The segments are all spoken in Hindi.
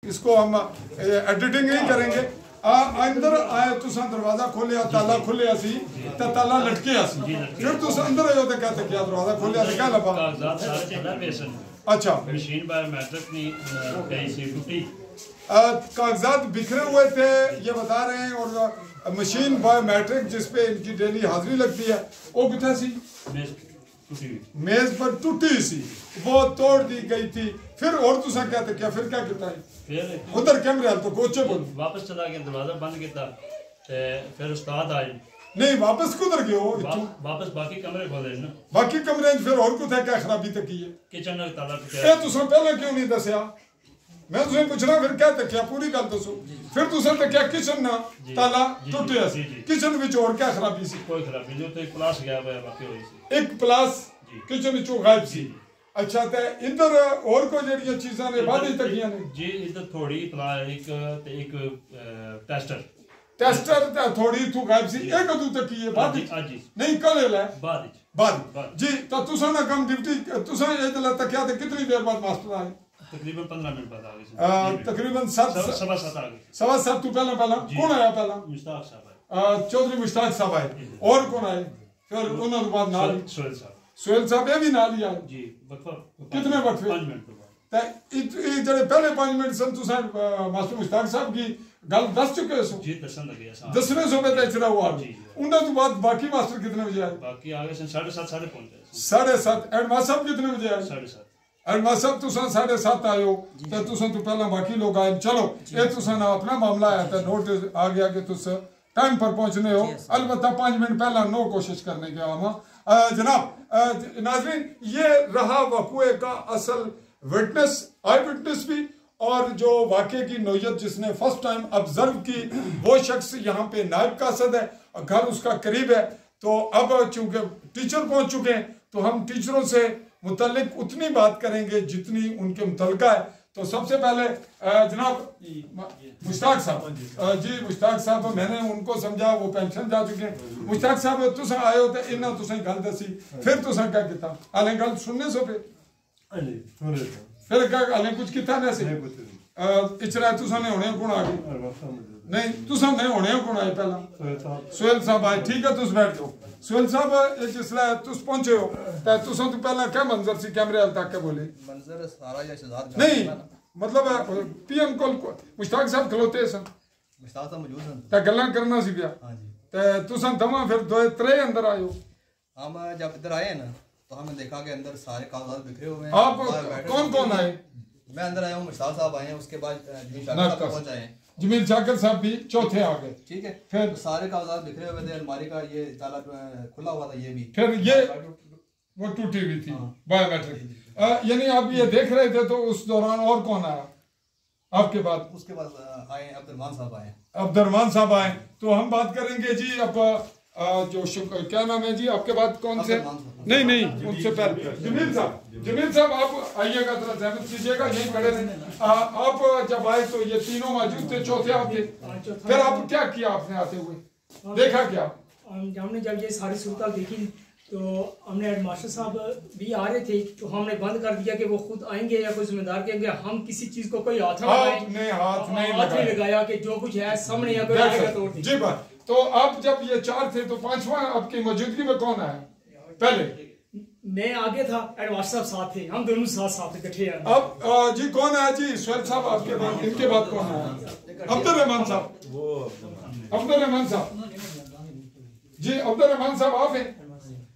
इसको हम एडिटिंग नहीं करेंगे। अंदर आए तुसा दरवाजा खोलिया ताला खुलिया सी ते ताला लटकिया सी, फिर तुस अंदर आए तो कहते क्या दरवाजा खोलिया सी क्या लबा? कागजात सारे अंदर बेसन। अच्छा, मशीन बायोमेट्रिक नहीं कहीं से टूटी, कागजात बिखरे हुए थे ये बता रहे हैं, और मशीन बायोमेट्रिक जिसपे इनकी डेली हाजिरी लगती है वो कितना सी मेज पर टूटी सी, वो तोड़ दी गई थी। फिर और तुसा कहते क्या, फिर क्या किया? उधर कैमरे तो कोचे बोल वापस चला गया, दरवाजा बंद किया, फिर उस्ताद आए। नहीं वापस कुधर गए हो? वापस बाकी कमरे खोले ना, बाकी कमरे फिर और कुछ है क्या खराबी तक की है? किचन ताला ए तुसा पहले क्यों नहीं दसया? मैं तुझे पूछना फिर क्या तकिया, पूरी गल दसो। फिर तुसा तकिया किचन ना ताला टूटिया सी, किचन विच और क्या खराबी सी? कोई खराबी नहीं, तो एक प्लास गया हुआ बाकी हुई सी, एक प्लास किचन विचों गायब सी। अच्छा, ते इधर और कोई जड़ियां चीज़ां ने बाद तकियां ने जी, इधर थोड़ी प्ला एक टेस्टर ते थोड़ी तू गायब सी। एक अदू तकी है बाद नहीं कल है बाद जी। तो तुसा ना कम ड्यूटी तुसा ये जला तकिया ते कितनी देर बाद मास्टर आए? तकरीबन 15 मिनट बाद आ गए, तकरीबन 7 सवा 7 आ गए। सवा 7 तू पहला कौन आया? पहला मुश्ताक साहब आए, चौधरी मुश्ताक साहब आए। और कौन आए फिर उन्होंने बाद नाल? सोहेल साहब ये भी नाल ही आए जी। कितने वक्त? 5 मिनट जड़े पहले 5 मिनट सन तुसा मास्टर मुश्ताक साहब की गल दस चुके हो जी, दसन लगे दसवें सूबे ते इचरा हुआ। उन्हें तो बाद बाकी मास्टर कितने बजे आए? बाकी आ गए 7:30 साढ़े पहुंचे 7:30। एडमास साहब कितने बजे आए? 7:30। एडमास साहब तुसा 7:30 आए हो तो तुसा तो पहला बाकी लोग आए। चलो ये तुसा ना अपना मामला आया था, नोटिस आ गया कि तुस टाइम पर पहुंचने हो, अलबत्ता 5 मिनट पहला नो कोशिश करने के आमा। जनाब नाज़रीन, ये रहा वक़ुए का असल विटनेस, आई विटनेस भी, और जो वाक़े की नोयत जिसने फर्स्ट टाइम ऑब्जर्व की वो शख्स यहाँ पे नायब कासद है, घर उसका करीब है। तो अब चूंकि टीचर पहुंच चुके हैं तो हम टीचरों से मुतल्लिक उतनी बात करेंगे जितनी उनके मुतलका है। तो सबसे पहले जनाब मुश्ताक साहब जी, मुश्ताक साहब मैंने उनको समझा, वो पेंशन जा चुके हैं। मुश्ताक साहब तुसा आए हो तो इन्ना तुसा गल दसी, फिर तुसा क्या किया? हाले गल सुनने सो पे फिर क्या हाले कुछ किया ना सी इचरा तुसा ने होने कौन आ गए? नहीं तुसा नहीं होने कौन आए? पहला सोहेल साहब आए, ठीक है तुस बैठ जाओ। सोहेल साहब जिसले तुस पहुंचे हो तो तुसा तो पहला क्या मंजर सी? कैमरे हल तक के बोले मंजर सारा या शहजाद नहीं मतलब पीएम को मुश्ताक साहब खलोते सन, मुश्ताक साहब मौजूद हैं ते गल्लां करना सी पिया। हां जी, ते तुसा दमा फिर दो त्रे अंदर आए हो। हम जब इधर आए ना तो हमने देखा कि अंदर सारे कागजात बिखरे हुए हैं। आप कौन कौन आए? मैं अंदर आया हूँ, मुश्ताक साहब आए हैं, उसके बाद जमील शाकिर साहब पहुंच आए हैं, जमील शाकिर साहब भी चौथे आ गए। ठीक है, फिर सारे कागजात बिखरे हुए थे, अलमारी का ये ताला खुला हुआ था, ये भी फिर ये वो टूटी हुई थी बायोमेट्रिक। यानी आप ये देख रहे थे तो उस दौरान और कौन आया आपके बाद? उसके बाद आए अब्दुर्रहमान साहब आए। अब्दुर्रहमान साहब आए तो हम बात करेंगे जी। अब जो क्या नाम है जी आपके बाद कौन से? नहीं उनसे पहले जमील साहब आप आइएगा, जरा जहमत कीजिएगा, यहीं खड़े रहे। आप जब आए तो ये तीनों मौजूद थे, चौथे आप थे। फिर आप क्या किया आपने आते हुए? देखा क्या? हमने जब ये सारी सूरत देखी तो हमने हेडमास्टर साहब भी आ रहे थे तो हमने बंद कर दिया कि वो खुद आएंगे या कोई जिम्मेदार कहेंगे, हम किसी चीज को कोई हाथ नहीं लगाया कि जो कुछ है सामने या कोई आएगा तो जी बात। तो आप जब ये 4 थे तो 5वां आपकी मौजूदगी में कौन आया? पहले मैं आगे था, एडवाइस साहब साथ थे, हम दोनों साथ इकट्ठे हैं। अब जी कौन आया जी? सोहेल साहब आपके बाद, इनके बाद कौन आया? अब्दुर्रहमान साहब। अब्दुर्रहमान साहब जी, अब्दुर्रहमान साहब आप हैं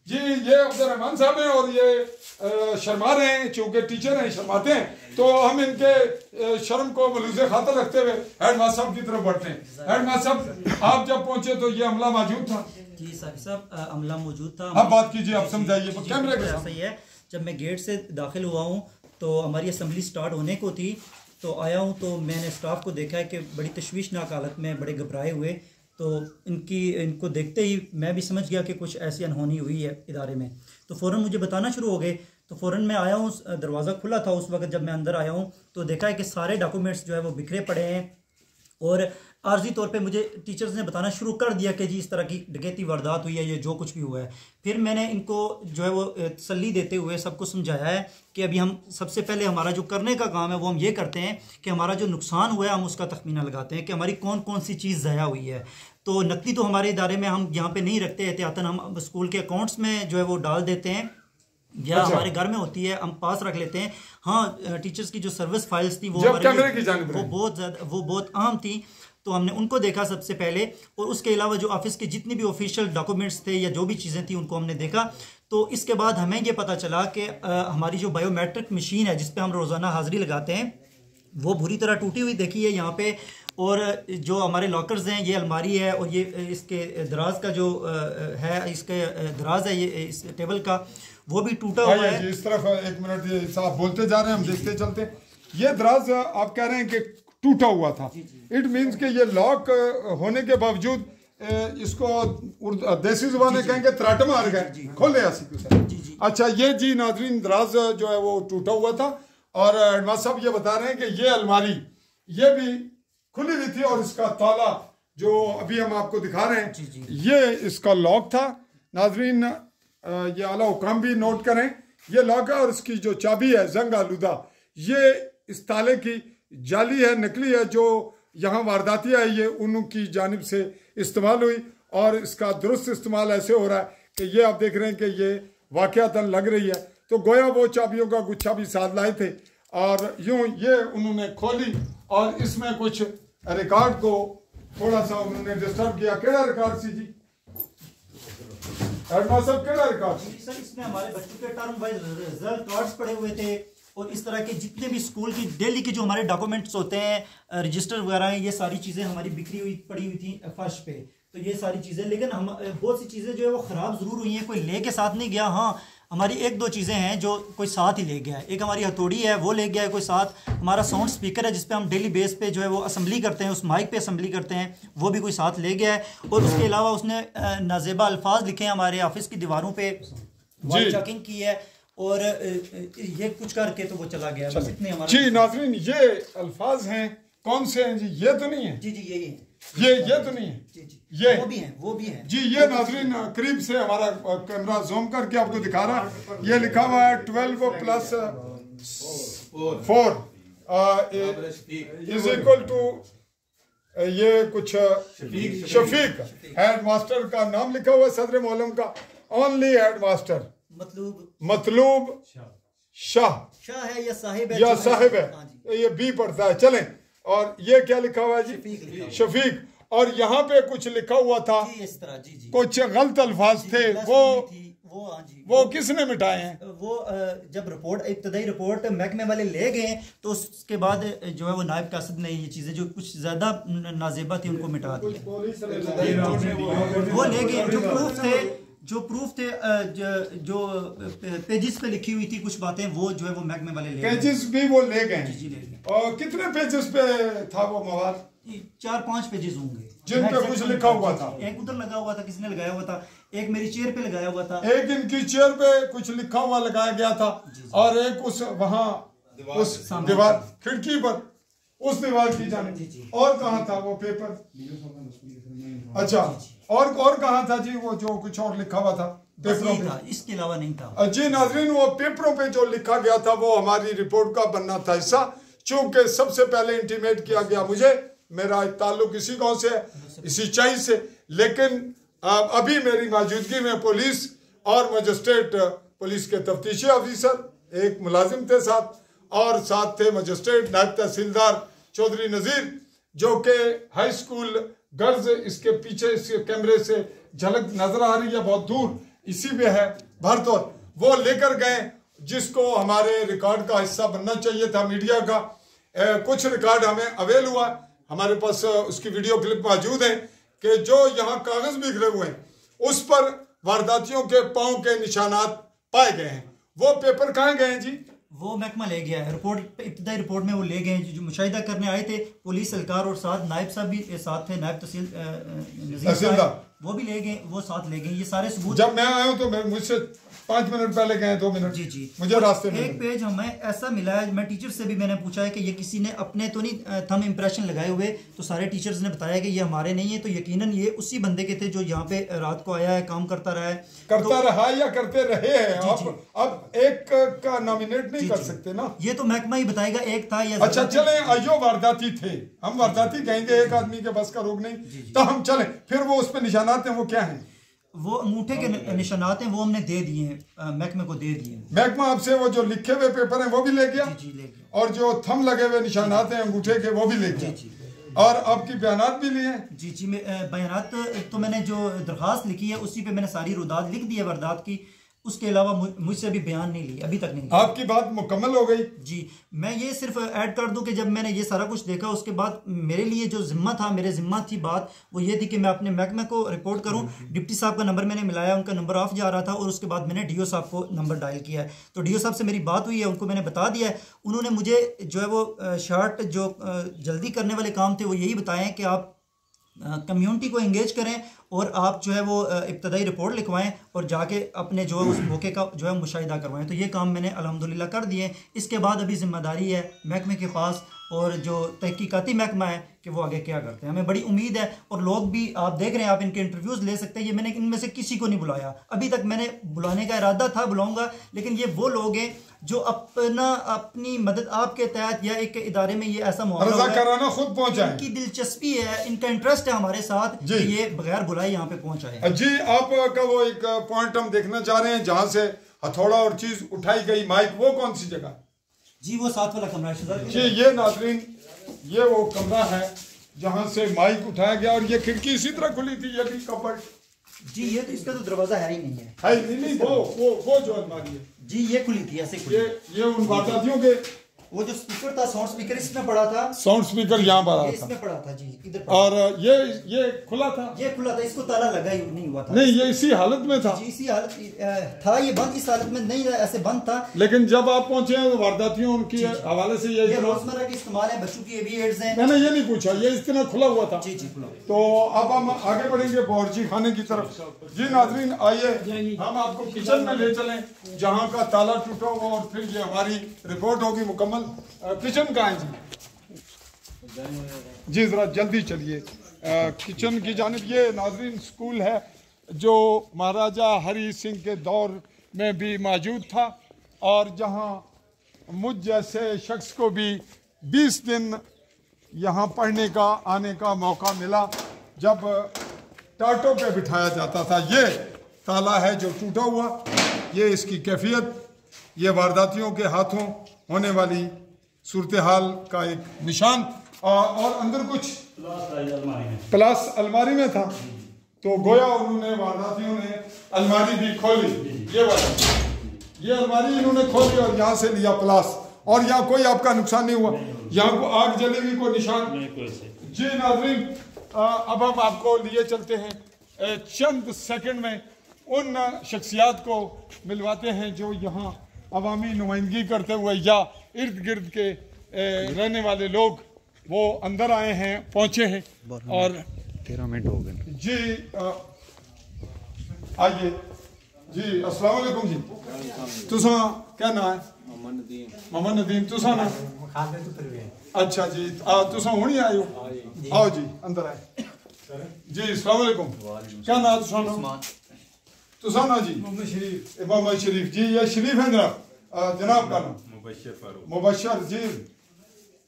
जी। ये अब्दुर्रहमान साहब हैं और ये शर्मा रहे हैं, चूंकि टीचर हैं शर्माते हैं, तो हम इनके शर्म को मलूज़े खातर रखते हुए हेडमास्टर साहब की तरफ बढ़ते हैं। हेडमास्टर साहब आप जब पहुंचे तो ये अमला मौजूद था? जी साहब अमला मौजूद था। अब बात कीजिए, आप समझाइए कैमरे के साथ। सही है, जब मैं गेट से दाखिल हुआ हूँ तो हमारी असम्बली स्टार्ट होने को थी, तो आया हूँ तो मैंने स्टाफ को देखा है कि बड़ी तशवीशनाक हालत में, बड़े घबराए हुए। तो इनको देखते ही मैं भी समझ गया कि कुछ ऐसी अनहोनी हुई है इदारे में। तो फ़ौरन मुझे बताना शुरू हो गए। तो फ़ौरन मैं आया हूँ, दरवाज़ा खुला था उस वक्त। जब मैं अंदर आया हूँ तो देखा है कि सारे डॉक्यूमेंट्स जो है वो बिखरे पड़े हैं, और आर्जी तौर पे मुझे टीचर्स ने बताना शुरू कर दिया कि जी इस तरह की डकैती वारदात हुई है, ये जो कुछ भी हुआ है। फिर मैंने इनको जो है वो तसल्ली देते हुए सबको समझाया है कि अभी हम सबसे पहले हमारा जो करने का काम है वो हम ये करते हैं कि हमारा जो नुकसान हुआ है हम उसका तखमीना लगाते हैं कि हमारी कौन कौन सी चीज़ ज़ाया हुई है। तो नकदी तो हमारे इदारे में हम यहाँ पे नहीं रखते, एहतियातन हम स्कूल के अकाउंट्स में जो है वो डाल देते हैं या हमारे घर में होती है, हम पास रख लेते हैं। हाँ, टीचर्स की जो सर्विस फाइल्स थी वो बहुत अहम थी, तो हमने उनको देखा सबसे पहले, और उसके अलावा जो ऑफिस के जितनी भी ऑफिशियल डॉक्यूमेंट्स थे या जो भी चीज़ें थी उनको हमने देखा। तो इसके बाद हमें ये पता चला कि हमारी जो बायोमेट्रिक मशीन है जिस पे हम रोज़ाना हाज़िरी लगाते हैं वो बुरी तरह टूटी हुई देखी है यहाँ पे, और जो हमारे लॉकर्स हैं, ये अलमारी है और ये इसके दराज का जो है, इसके दराज है ये इस टेबल का, वो भी टूटा हुआ है। इस तरफ एक मिनट, ये साहब बोलते जा रहे हैं, हम देखते चलते। ये दराज आप कह रहे हैं कि टूटा हुआ था, इट मीन्स कि ये लॉक होने के बावजूद इसको देसी जुबान में कहेंगे त्राट मार गए, खोले ऐसी। अच्छा, ये जी नाजरीन दराज जो है वो टूटा हुआ था, और हेडमास्टर साहब ये बता रहे हैं कि ये अलमारी ये भी खुली हुई थी, और इसका ताला जो अभी हम आपको दिखा रहे हैं ये इसका लॉक था। नाजरीन ये आला हुकाम भी नोट करें, ये लॉक है और इसकी जो चाबी है जंग आलूदा, ये इस ताले की जाली है, नकली है, जो यहाँ वारदातिया है ये उनकी जानिब से इस्तेमाल हुई, और इसका दुरुस्त इस्तेमाल ऐसे हो रहा है कि ये आप देख रहे हैं कि ये वाक़यातन लग रही है। तो गोया वो चाबियों का गुच्छा भी साथ लाए थे, और यूं ये उन्होंने खोली और इसमें कुछ रिकॉर्ड को थोड़ा सा उन्होंने डिस्टर्ब किया। केड़ा रिकॉर्ड सी जी हेडमास्टर साहब, केड़ा रिकॉर्ड? सर इसमें हमारे बच्चों के टर्म वाइज रिजल्ट कार्ड्स पड़े हुए थे, और इस तरह के जितने भी स्कूल की डेली के जो हमारे डॉक्यूमेंट्स होते हैं, रजिस्टर वगैरह हैं, ये सारी चीज़ें हमारी बिखरी हुई पड़ी हुई थी फर्श पे। तो ये सारी चीज़ें, लेकिन हम बहुत सी चीज़ें जो है वो ख़राब ज़रूर हुई हैं, कोई ले के साथ नहीं गया। हाँ, हमारी एक दो चीज़ें हैं जो कोई साथ ही ले गया है। एक हमारी हथौड़ी है, वो ले गया है कोई साथ। हमारा साउंड स्पीकर है जिसपे हम डेली बेस पे जो है वो असम्बली करते हैं, उस माइक पे असम्बली करते हैं, वो भी कोई साथ ले गया है। और उसके अलावा उसने नाजेबा अल्फाज लिखे हैं हमारे ऑफिस की दीवारों पे, वॉल चेकिंग की है, और ये कुछ करके तो वो चला गया। बस इतने हमारा। जी नाज़रीन, ये अल्फाज हैं, कौन से हैं जी? ये तो नहीं है जी, यही है। ये तो नहीं है जी, ये वो भी हैं जी। ये नाज़रीन करीब से हमारा कैमरा जूम करके आपको दिखा रहा है, ये लिखा हुआ है 12+4 इज इक्वल टू ये कुछ शफीक हेड मास्टर का नाम लिखा हुआ है, सदर मोलम का ओनली हेड मास्टर, मतलूब शाह है या साहिब है, ये बी पढ़ता है। चलें, और ये क्या लिखा हुआ है जी? शफीक। और यहाँ पे कुछ लिखा हुआ था इस तरह, जी कुछ गलत अल्फाज थे, वो किसने मिटाए हैं? वो जब रिपोर्ट, इब्तदाई रिपोर्ट महकमे वाले ले गए तो उसके बाद जो है वो नायब कासिद ने ये चीजें जो कुछ ज्यादा नाजेबा थी उनको मिटा दिया। वो ले गए जो प्रूफ थे जो पेजेस पे लिखी हुई थी कुछ बातें, वो जो है वो महकमे वाले ले गए। पेजेस भी वो ले गए? जी ले गए। और कितने पेजेस पे था वो मवाद? 4-5 पेजेस होंगे जिन पे कुछ लिखा हुआ था। एक उधर लगा हुआ था, किसी ने लगाया हुआ था, एक मेरी चेयर पे लगाया हुआ था, एक इनकी चेयर पे कुछ लिखा हुआ लगाया गया था, और एक उस वहाँ उस दीवार खिड़की पर उस दीवार की जाने। और कहाँ था वो पेपर? अच्छा, और कहाँ था जी वो जो कुछ और लिखा हुआ था पेपरों पे? इसके अलावा नहीं था जी नाज़रीन। वो पेपरों पे जो लिखा गया था वो हमारी रिपोर्ट का बनना था हिस्सा, चूंकि सबसे पहले इंटीमेट किया गया मुझे, मेरा ताल्लुक इसी गांव से है, इसी चाई से, लेकिन अभी मेरी मौजूदगी में पुलिस और मजिस्ट्रेट, पुलिस के तफ्तीशी ऑफिसर, एक मुलाजिम थे साथ, और साथ थे मजिस्ट्रेट नायब तहसीलदार चौधरी नज़ीर, जो कि हाई स्कूल गर्ल्स, इसके पीछे इसके कैमरे से झलक नजर आ रही है बहुत दूर, इसी में है भरतौर, वो लेकर गए, जिसको हमारे रिकॉर्ड का हिस्सा बनना चाहिए था मीडिया का। कुछ रिकॉर्ड हमें अवेल हुआ, हमारे पास उसकी वीडियो क्लिप मौजूद है कि जो यहाँ कागज बिखरे हुए हैं उस पर वारदातियों के पाँव के निशानात पाए गए हैं। वो पेपर कहाँ गए हैं जी? वो महकमा ले गया है। रिपोर्ट, इब्तदाई रिपोर्ट में वो ले गए हैं। जो मुशाहिदा करने आए थे पुलिस एहलकार और साथ नायब साहब भी साथ थे, नायब तहसीलदार वो भी ले गए, वो साथ ले गए। ये सारे सबूत जब मैं आया हूँ तो मुझसे 5 मिनट पहले गए 2 मिनट जी जी मुझे रास्ते में एक पेज हमें ऐसा मिला है, मैं टीचर से भी मैंने पूछा है कि ये किसी ने अपने तो नहीं थंब इम्प्रेशन लगाए हुए, तो सारे टीचर्स ने बताया कि ये हमारे नहीं है, तो यकीनन ये उसी बंदे के थे जो यहाँ पे रात को आया है, काम करता रहा है, करता रहा या करते रहे हैं। अब एक का नॉमिनेट नहीं कर सकते ना, ये तो महकमा ही बताएगा एक था या अच्छा चले अयो वारदाती थे, हम वारदाती कहेंगे, एक आदमी के बस का रोग नहीं, तो हम चले फिर वो उस पर निशानात हैं वो क्या हैं? वो अंगूठे के निशानात हैं, वो हमने दे दिए हैं, महकमे को दे दिए हैं। महकमा आपसे वो जो लिखे हुए पेपर हैं वो भी ले गया, जी ले गया, और जो थंब लगे हुए निशानात हैं अंगूठे के वो भी ले गया, और आपकी बयानात भी लिए हैं। जी जी बयानात तो मैंने जो दरख्वास्त लिखी है उसी पे मैंने सारी रुदात लिख दी है वारदात की, उसके अलावा मुझसे अभी बयान नहीं लिया, अभी तक नहीं लिया। आपकी बात मुकम्मल हो गई? जी, मैं ये सिर्फ ऐड कर दूं कि जब मैंने ये सारा कुछ देखा उसके बाद मेरे लिए जो जिम्मा था, मेरे जिम्मा थी बात वो ये थी कि मैं अपने महकमे को रिपोर्ट करूं। डिप्टी साहब का नंबर मैंने मिलाया, उनका नंबर ऑफ जा रहा था, और उसके बाद मैंने डीओ साहब को नंबर डायल किया है, तो डीओ साहब से मेरी बात हुई है, उनको मैंने बता दिया है। उन्होंने मुझे जो है वो शॉर्ट जो जल्दी करने वाले काम थे वो यही बताए हैं कि आप कम्युनिटी को एंगेज करें और आप जो है वो इब्तदाई रिपोर्ट लिखवाएं और जाके अपने जो उस मौके का जो है मुशाहिदा करवाएं। तो ये काम मैंने अल्हम्दुलिल्लाह कर दिए। इसके बाद अभी जिम्मेदारी है महकमे के पास और जो तहकीकाती महकमा है कि वो आगे क्या करते हैं। हमें बड़ी उम्मीद है, और लोग भी आप देख रहे हैं, आप इनके इंटरव्यूज़ ले सकते हैं। ये मैंने इनमें से किसी को नहीं बुलाया अभी तक, मैंने बुलाने का इरादा था, बुलाऊंगा, लेकिन ये वो लोग हैं जो अपनी मदद आपके तहत या एक इदारे में ये ऐसा मामला कराना खुद पहुंचा है, इनकी दिलचस्पी है, इनका इंटरेस्ट है हमारे साथ कि ये बगैर बुलाए यहाँ पे पहुंचाए। जी, आपका वो एक पॉइंट हम देखना चाह रहे हैं जहाँ से हथौड़ा और चीज उठाई गई, माइक, वो कौन सी जगह? जी वो साथ वाला कमरा है जी। ये नाज़रीन, ये वो कमरा है जहाँ से माइक उठाया गया, और ये खिड़की इसी तरह खुली थी, ये भी कपड़। जी ये तो इसका तो दरवाजा है ही नहीं है, नहीं, वो जो अलमारी है जी ये खुली थी, ऐसे खुली। ये उन वारदातियों के वो जो स्पीकर था, साउंड स्पीकर इसमें पड़ा था, साउंड स्पीकर यहाँ पर इसमें पड़ा था जी, इधर और ये खुला था, इसको ताला लगा ही नहीं हुआ था। नहीं, ये इसी हालत में था जी, इसी हालत था, ये बंद इस हालत में नहीं था, ऐसे बंद था। लेकिन जब आप पहुंचे हैं तो वारदातियों उनकी हवाले से ये रोजमर्रा के इस्तेमाल है, बच्चों की एवी एड्स हैं। मैंने ये नहीं पूछा, ये इस तरह खुला हुआ था। जी जी खुला। तो अब हम आगे बढ़ेंगे बावर्ची खाने की तरफ। जी नाज़रीन, आइए हम आपको किचन में ले चलें जहाँ का ताला टूटा हुआ, और फिर ये हमारी रिपोर्ट होगी मुकम्मल। किचन कहाँ है जी? ज़रा जल्दी चलिए किचन की जानिब। ये नाज़रीन स्कूल है जो महाराजा हरी सिंह के दौर में भी मौजूद था, और जहाँ मुझ जैसे शख्स को भी 20 दिन यहाँ पढ़ने का आने का मौका मिला, जब टाटों पे बिठाया जाता था। ये ताला है जो टूटा हुआ, ये इसकी कैफियत, ये वारदातियों के हाथों होने वाली सूरत हाल का एक निशान, और अंदर कुछ प्लास अलमारी में था, तो गोया उन्होंने वारदातियों ने अलमारी भी खोली। ये अलमारी इन्होंने खोली और यहाँ से लिया प्लास, और यहाँ कोई आपका नुकसान नहीं हुआ, यहाँ को आग जलेगी कोई निशान। जी नाज़रीन, अब हम आपको लिए चलते हैं चंद सेकंड में उन शख्सियात को मिलवाते हैं जो यहाँ अवामी नुमाइंदगी करते हुए या इर्द गिर्द के रहने वाले लोग वो अंदर आए हैं, पहुंचे हैं। और 13 मिनट हो गए जी, आइए जी। अस्सलाम वालेकुम जी। तुसा क्या नाम है? मोहम्मद नदीम। तुसा ना? अच्छा जी, तुसा हुणी आए हो? आओ जी, अंदर आए जी। अस्सलाम वालेकुम। क्या नाम तुसा? तुसा ना जी? मोहम्मद शरीफ जी। ये शरीफ है जनाब का नाम? मुबशर जी।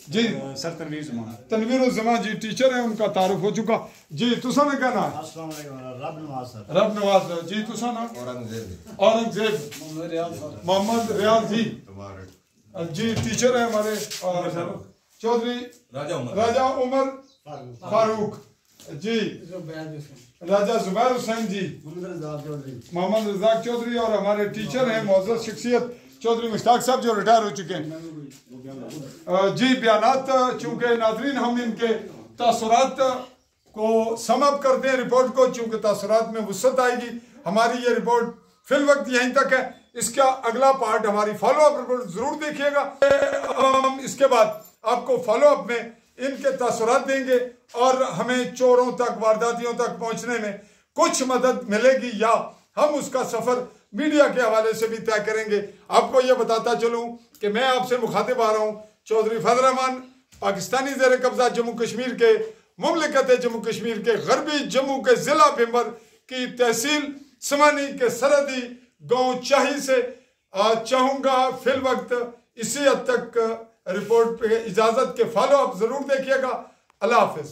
जी सर तनवीर ज़मान जी टीचर हैं, उनका तारुफ हो चुका जी। तुसा ने क्या नाम है? रब नवाज जी। तुसा ना? औरंगजेब मोहम्मद रियाज जी। जी टीचर है हमारे। चौधरी राजा उमर फारूक जी। राजा जुबैर हुसैन जी। मोहम्मद रजाक चौधरी। और हमारे टीचर हैं मौजूद शख्सियत चौधरी मुश्ताक साहब जो रिटायर हो चुके हैं जी। बयानात चूँकि नाजरीन हम इनके तासुरात को समअप करते हैं रिपोर्ट को, चूँकि तासुरात में वुसअत आएगी। हमारी ये रिपोर्ट फिल वक्त यहीं तक है, इसका अगला पार्ट हमारी फॉलोअप रिपोर्ट ज़रूर देखिएगा। हम इसके बाद आपको फॉलोअप में इनके तासुरात देंगे, और हमें चोरों तक, वारदातियों तक पहुँचने में कुछ मदद मिलेगी या हम उसका सफ़र मीडिया के हवाले से भी तय करेंगे। आपको यह बताता चलूँ कि मैं आपसे मुखातिब आ रहा हूँ चौधरी फजल रहमान, पाकिस्तानी ज़ेर कब्जा जम्मू कश्मीर के मुमलिकत जम्मू कश्मीर के गरबी जम्मू के ज़िला भिंबर की तहसील समानी के सरहदी गांव चाही से चाहूँगा फिल वक्त इसी हद तक रिपोर्ट पे इजाज़त के फॉलो अप ज़रूर देखिएगा। अल्लाह हाफिज़।